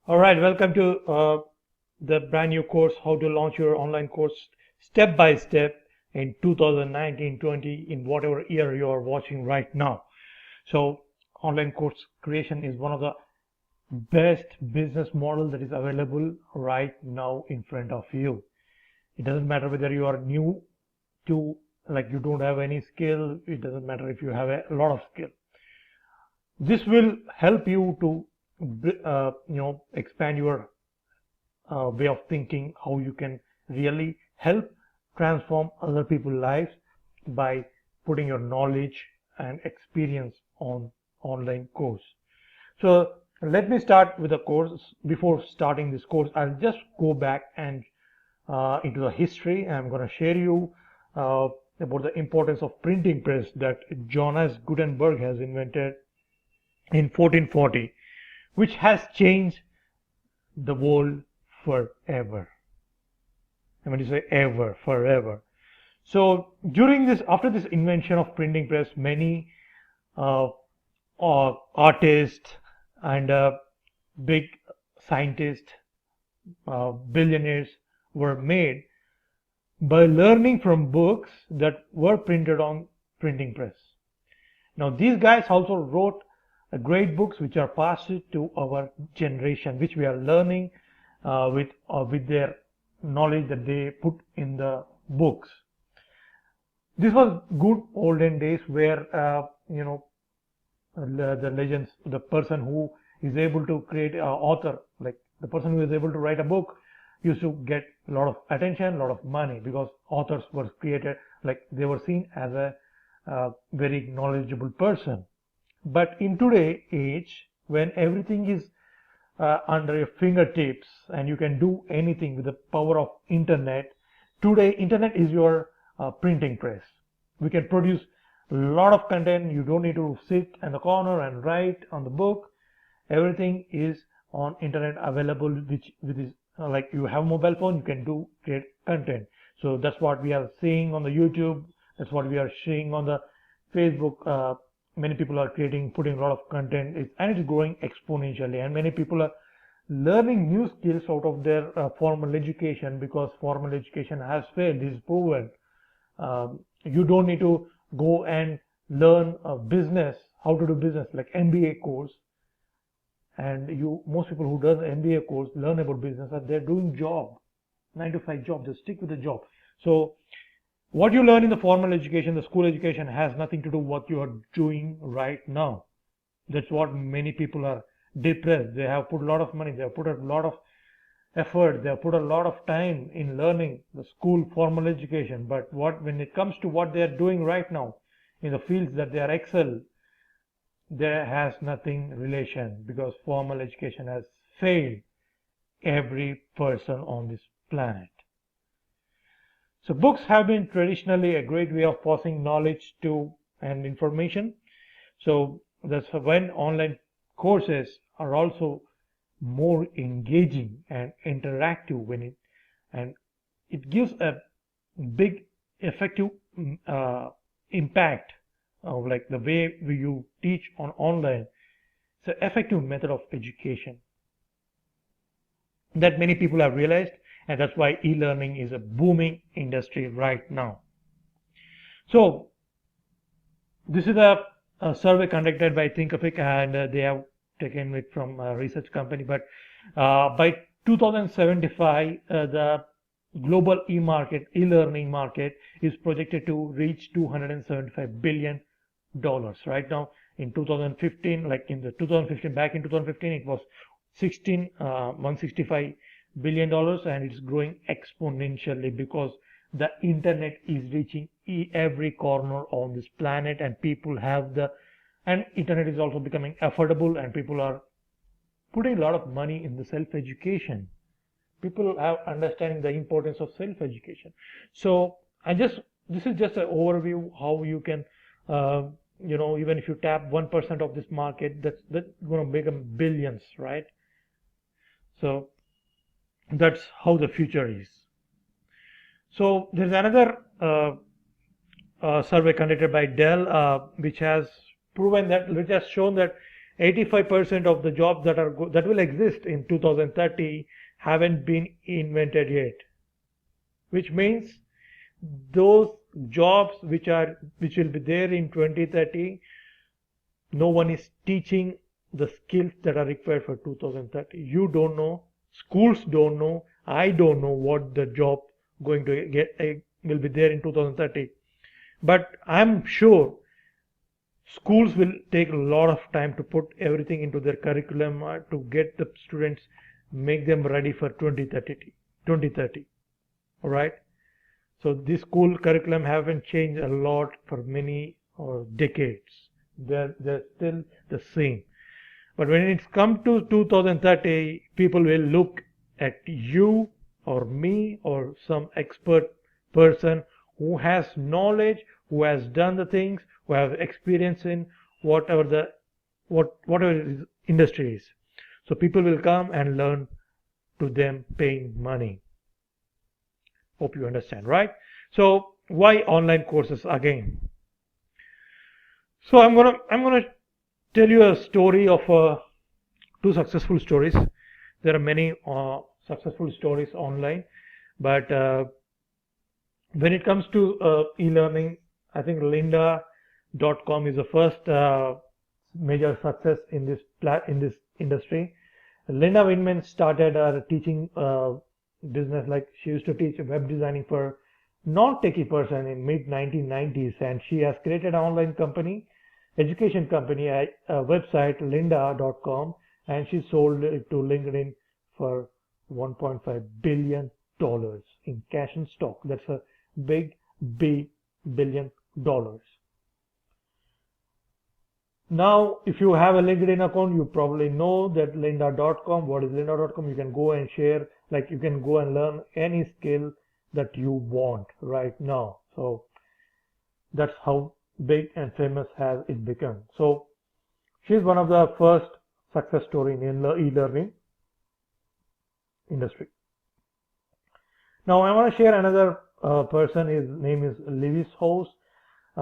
All right, welcome to the brand new course, How to Launch Your Online Course Step by Step in 2019-20 in whatever year you are watching right now. So, online course creation is one of the best business model that is available right now in front of you. It doesn't matter whether you are new to, like you don't have any skill. It doesn't matter if you have a lot of skill. This will help you to expand your way of thinking, how you can really help transform other people's lives by putting your knowledge and experience on online course. So let me start with the course. Before starting this course, I'll just go back and into the history. I'm going to share you about the importance of printing press that Johannes Gutenberg has invented in 1440, which has changed the world forever. And when you say ever, forever. So after this invention of printing press, many artists and big scientists, billionaires were made by learning from books that were printed on printing press. Now these guys also wrote great books which are passed to our generation, which we are learning with their knowledge that they put in the books. This was good olden days where the legends, the person who is able to create an author, like the person who is able to write a book, used to get a lot of attention, a lot of money, because authors were created, like they were seen as a very knowledgeable person. But in today's age, when everything is under your fingertips and you can do anything with the power of internet, today internet is your printing press. We can produce a lot of content. You don't need to sit in the corner and write on the book. Everything is on internet available, which is like you have a mobile phone, you can create content. So that's what we are seeing on the YouTube. That's what we are seeing on the Facebook. Many people are putting a lot of content, and it is growing exponentially, and many people are learning new skills out of their formal education, because formal education has failed. This is proven. You don't need to go and learn business, how to do business, like MBA course. And most people who does MBA course learn about business, and they're doing job, 9 to 5 job. They stick with the job. So what you learn in the formal education, the school education, has nothing to do with what you are doing right now. That's what many people are depressed. They have put a lot of money, they have put a lot of effort, they have put a lot of time in learning the school formal education. But when it comes to what they are doing right now in the fields that they are excel, there has nothing relation, because formal education has failed every person on this planet. So books have been traditionally a great way of passing knowledge and information. So that's when online courses are also more engaging and interactive and it gives a big effective impact of like the way you teach on online. It's an effective method of education that many people have realized, and that's why e-learning is a booming industry right now. So this is a survey conducted by Thinkific, and they have taken it from a research company. But by 2075, the global e-learning market is projected to reach $275 billion. Right now, in 2015, back in 2015, it was $165 billion, and it's growing exponentially because the internet is reaching every corner on this planet, and internet is also becoming affordable, and people are putting a lot of money in the self-education. People are understanding the importance of self-education. So this is just an overview how you can even if you tap 1% of this market, that's going to become billions, right? So that's how the future is. So there's another survey conducted by Dell, which has shown that 85% of the jobs that will exist in 2030 haven't been invented yet, which means those jobs which will be there in 2030, no one is teaching the skills that are required for 2030. You don't know, schools don't know, I don't know what the job going to get will be there in 2030. But I'm sure schools will take a lot of time to put everything into their curriculum to get the students, make them ready for 2030. All right. So this school curriculum haven't changed a lot for many decades. They're still the same. But when it's come to 2030, people will look at you or me or some expert person who has knowledge, who has done the things, who have experience in whatever his industry is. So people will come and learn to them paying money. Hope you understand, right? So why online courses again? So I'm gonna tell you a story of two successful stories. There are many successful stories online, but when it comes to e-learning, I think Lynda.com is the first major success in this industry. Linda Winman started a teaching business, like she used to teach web designing for non-techie person in mid 1990s, and she has created an online company, education company, a website Lynda.com, and she sold it to LinkedIn for $1.5 billion in cash and stock. That's a big billion dollars. Now, if you have a LinkedIn account, you probably know that Lynda.com. What is Lynda.com? You can go and share, like you can go and learn any skill that you want right now. So that's how big and famous has it become. So she's one of the first success story in the e-learning industry. Now I want to share another person. His name is Lewis Howes.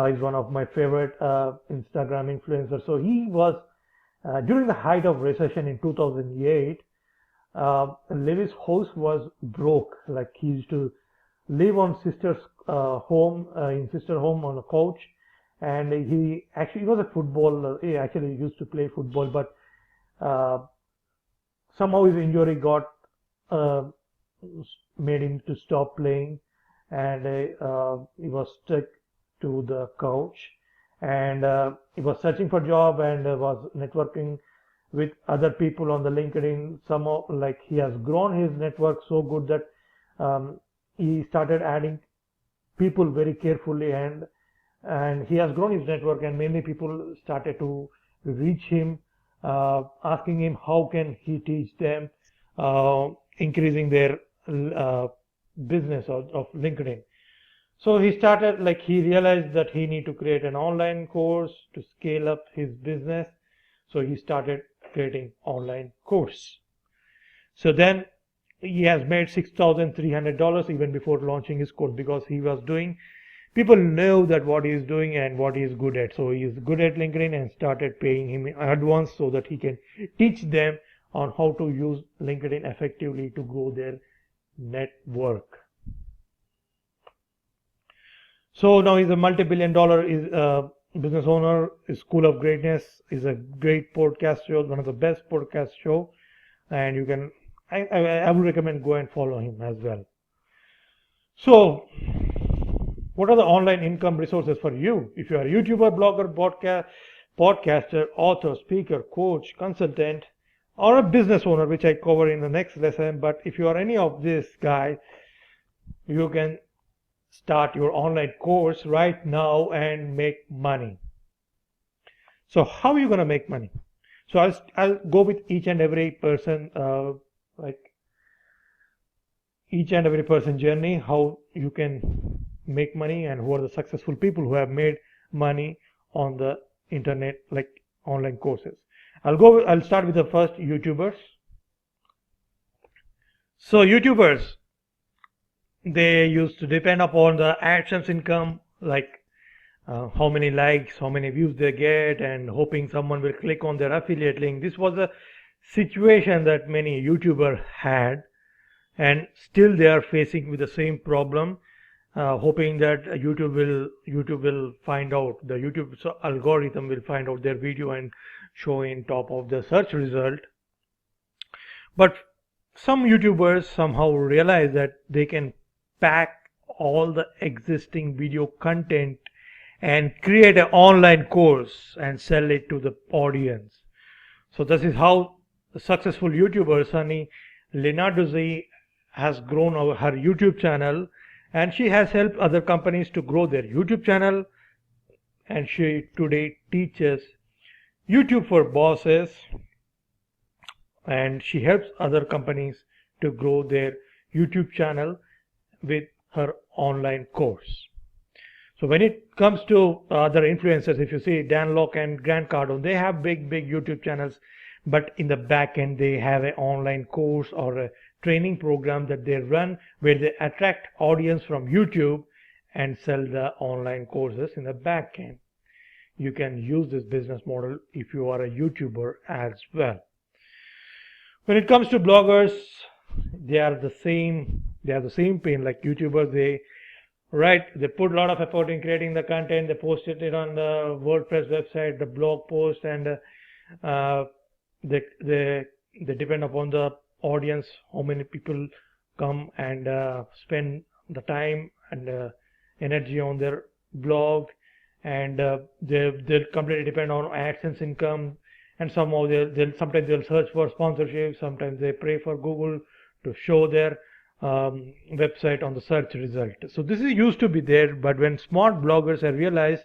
He's one of my favorite Instagram influencers. So he was during the height of recession in 2008. Lewis Howes was broke. Like he used to live on sister's home in sister home on a couch, and he was a footballer. He actually used to play football, but somehow his injury got made him to stop playing, and he was stuck to the couch, and he was searching for a job and was networking with other people on the LinkedIn. Somehow, like he has grown his network so good that he started adding people very carefully, and he has grown his network, and many people started to reach him, asking him how can he teach them, increasing their business of LinkedIn. So he started, like he realized that he need to create an online course to scale up his business. So he started creating online course. So then he has made $6,300 even before launching his course, because he was doing, people know that what he is doing and what he is good at. So he is good at LinkedIn and started paying him in advance so that he can teach them on how to use LinkedIn effectively to grow their network. So now he's a multi-billion dollar business owner, is School of Greatness, is a great podcast show, one of the best podcast show, and you can, I would recommend go and follow him as well. So what are the online income resources for you? If you are a YouTuber, blogger, podcaster, author, speaker, coach, consultant, or a business owner, which I cover in the next lesson, but if you are any of these guys, you can start your online course right now and make money. So how are you going to make money? So I'll go with each and every person, like each and every person journey, how you can make money and who are the successful people who have made money on the internet, like online courses. I'll start with the first, YouTubers. So YouTubers, they used to depend upon the AdSense income, like how many likes, how many views they get, and hoping someone will click on their affiliate link. This was a situation that many YouTubers had, and still they are facing with the same problem, hoping that YouTube will find out, the YouTube algorithm will find out their video and show in top of the search result. But some YouTubers somehow realize that they can pack all the existing video content and create an online course and sell it to the audience. So this is how the successful YouTuber Sunny Lenarduzzi has grown her YouTube channel, and she has helped other companies to grow their YouTube channel, and she today teaches YouTube for bosses, and she helps other companies to grow their YouTube channel with her online course. So when it comes to other influencers, if you see Dan Lok and Grant Cardone, they have big YouTube channels, but in the back end they have an online course or a training program that they run where they attract audience from YouTube and sell the online courses in the back end. You can use this business model if you are a YouTuber as well. When it comes to bloggers, they are the same pain like YouTubers. They put a lot of effort in creating the content. They post it on the WordPress website, the blog post, and they depend upon the audience, how many people come and spend the time and energy on their blog, and they'll completely depend on AdSense income, and somehow sometimes they'll search for sponsorship, sometimes they pray for Google to show their website on the search result. So this is used to be there, but when smart bloggers have realized,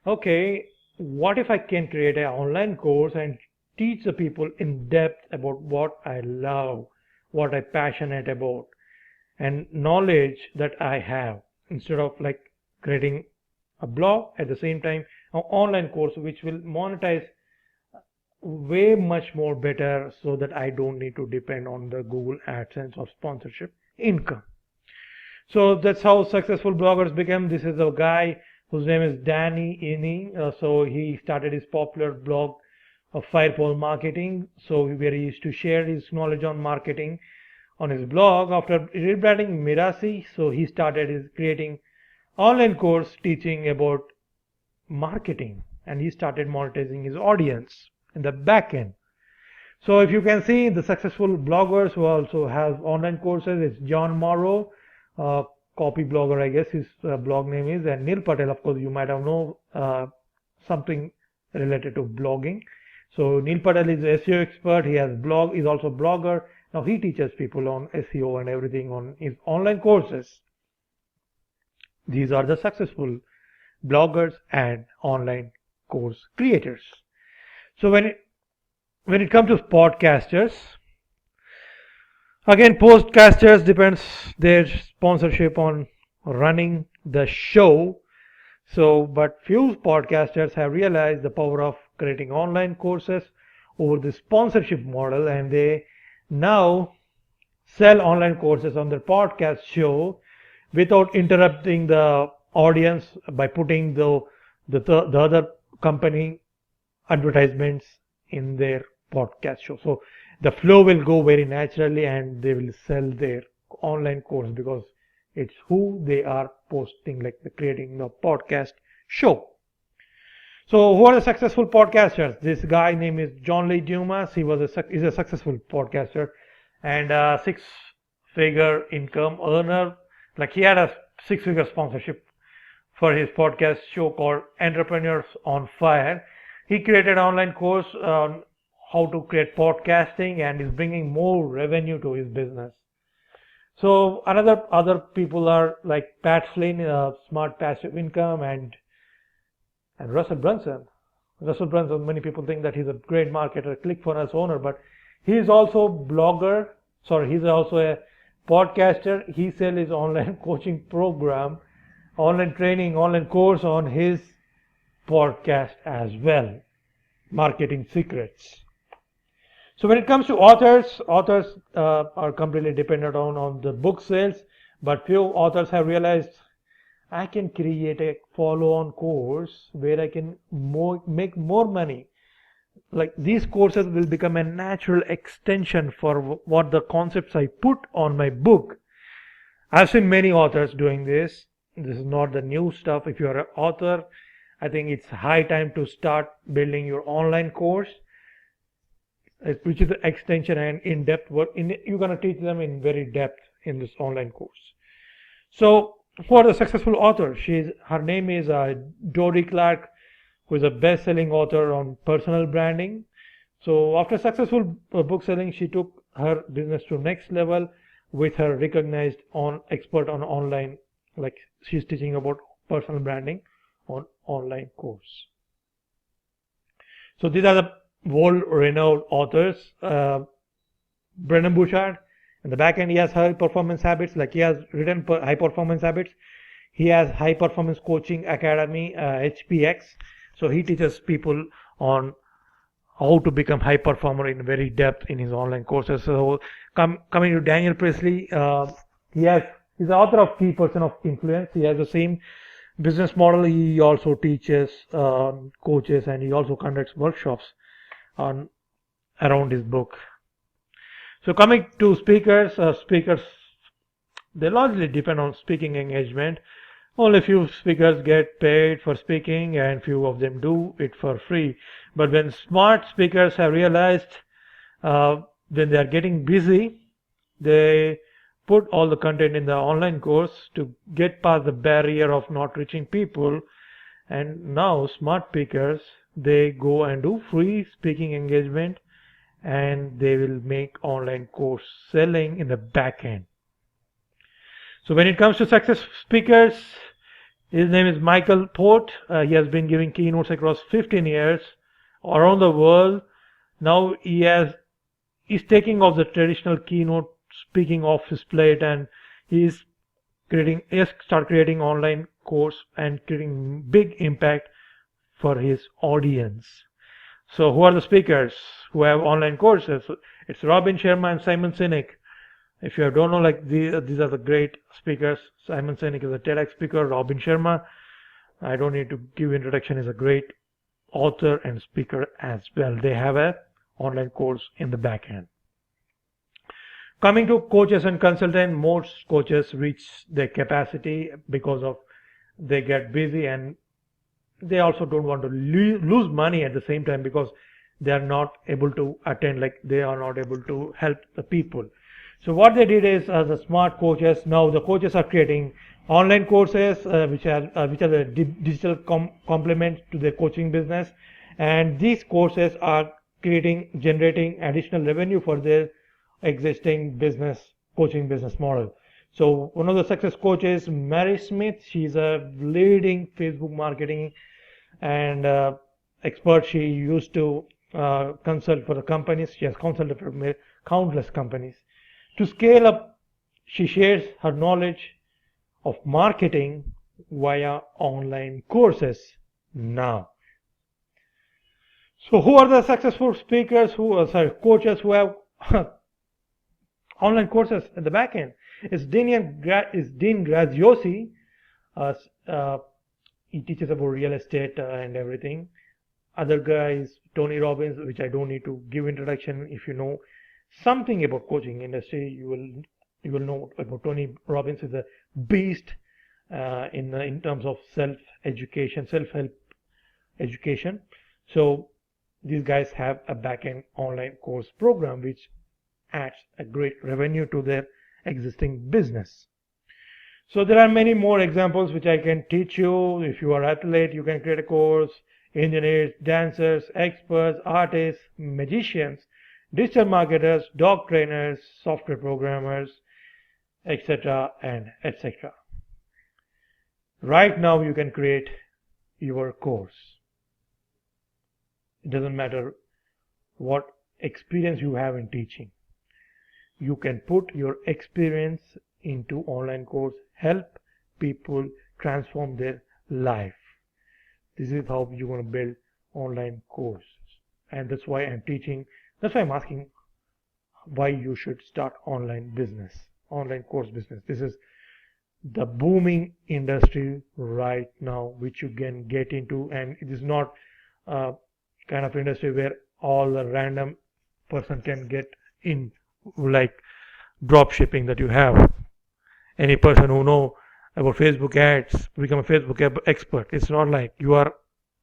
okay, what if I can create an online course and teach the people in depth about what I love, what I'm passionate about, and knowledge that I have, instead of like creating a blog, at the same time an online course which will monetize way much more better, so that I don't need to depend on the Google AdSense or sponsorship income. So that's how successful bloggers become. This is a guy whose name is Danny Iny. So he started his popular blog of Firepole Marketing, so where he used to share his knowledge on marketing on his blog. After rebranding Mirasi, so he started creating online course teaching about marketing, and he started monetizing his audience in the back end. So if you can see the successful bloggers who also have online courses, it's John Morrow, copy blogger, I guess his blog name is, and Neil Patel. Of course, you might have known something related to blogging. So Neil Patel is an SEO expert. He has blog. He's also a blogger. Now he teaches people on SEO and everything on his online courses. These are the successful bloggers and online course creators. So when it comes to podcasters, again, podcasters depends their sponsorship on running the show. So, but few podcasters have realized the power of creating online courses over the sponsorship model, and they now sell online courses on their podcast show without interrupting the audience by putting the other company advertisements in their podcast show. So the flow will go very naturally, and they will sell their online course because it's who they are posting, like creating the podcast show. So who are the successful podcasters? This guy name is Lee Dumas. He's a successful podcaster and a six-figure income earner. Like he had a six-figure sponsorship for his podcast show called Entrepreneurs on Fire. He created an online course on how to create podcasting and is bringing more revenue to his business. So other people are like Pat Flynn, Smart Passive Income, and Russell Brunson. Many people think that he's a great marketer, ClickFunnels owner, but he's also blogger. He's also a podcaster. He sells his online coaching program, online training, online course on his podcast as well, Marketing Secrets. So when it comes to authors are completely dependent on the book sales, but few authors have realized I can create a follow-on course where I can make more money. Like these courses will become a natural extension for what the concepts I put on my book. I've seen many authors doing this. This is not the new stuff. If you're an author, I think it's high time to start building your online course, which is the extension and in-depth work. You're going to teach them in very depth in this online course. So for the successful author, her name is Dori Clark, who is a best-selling author on personal branding. So after successful book selling, she took her business to next level with her recognized expert on online, like she's teaching about personal branding on online course. So these are the world-renowned authors. Brennan Bouchard, in the back end, he has high performance habits, like he has written high performance habits. He has high performance coaching academy, HPX. So he teaches people on how to become high performer in very depth in his online courses. So coming to Daniel Presley, he's the author of Key Person of Influence. He has the same business model. He also teaches coaches, and he also conducts workshops around his book. So coming to speakers, they largely depend on speaking engagement. Only few speakers get paid for speaking, and few of them do it for free. But when smart speakers have realized when they are getting busy, they put all the content in the online course to get past the barrier of not reaching people. And now smart speakers, they go and do free speaking engagement, and they will make online course selling in the back end. So when it comes to success speakers, his name is Michael Port. He has been giving keynotes across 15 years around the world. Now he's taking off the traditional keynote speaking off his plate, and he start creating online course and creating big impact for his audience. So who are the speakers who have online courses? It's Robin Sharma and Simon Sinek. If you don't know, like these are the great speakers. Simon Sinek is a TEDx speaker. Robin Sharma, I don't need to give introduction, is a great author and speaker as well. They have a online course in the back end. Coming to coaches and consultants, most coaches reach their capacity because of they get busy, and they also don't want to lose money at the same time because they are not able to attend, like they are not able to help the people. So what they did is, as the smart coaches, now the coaches are creating online courses which are the digital complement to their coaching business, and these courses are generating additional revenue for their existing coaching business model. So one of the success coaches, Mary Smith, she's a leading Facebook marketing and expert. She used to consult for the companies. She has consulted for countless companies. To scale up, she shares her knowledge of marketing via online courses now. So who are the successful speakers coaches who have online courses at the back end? It's Dean Graziosi. He teaches about real estate and everything. Other guy is Tony Robbins, which I don't need to give introduction. If you know something about coaching industry, you will know about Tony Robbins. Is a beast in terms of self-help education. So these guys have a back-end online course program which adds a great revenue to their existing business. So there are many more examples which I can teach you. If you are an athlete, you can create a course. Engineers, dancers, experts, artists, magicians, digital marketers, dog trainers, software programmers, etc. and etc. Right now you can create your course. It doesn't matter what experience you have in teaching. You can put your experience into online course, help people transform their life. This is how you're going to build online courses. And that's why I'm teaching. That's why I'm asking why you should start online course business. This is the booming industry right now which you can get into, and it is not a kind of industry where all the random person can get in, like drop shipping that you have. Any person who know about Facebook ads become a Facebook expert. It's not like you are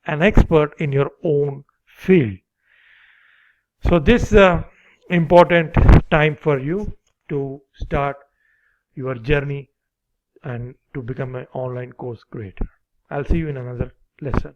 an expert in your own field. So this is a important time for you to start your journey and to become an online course creator. I'll see you in another lesson.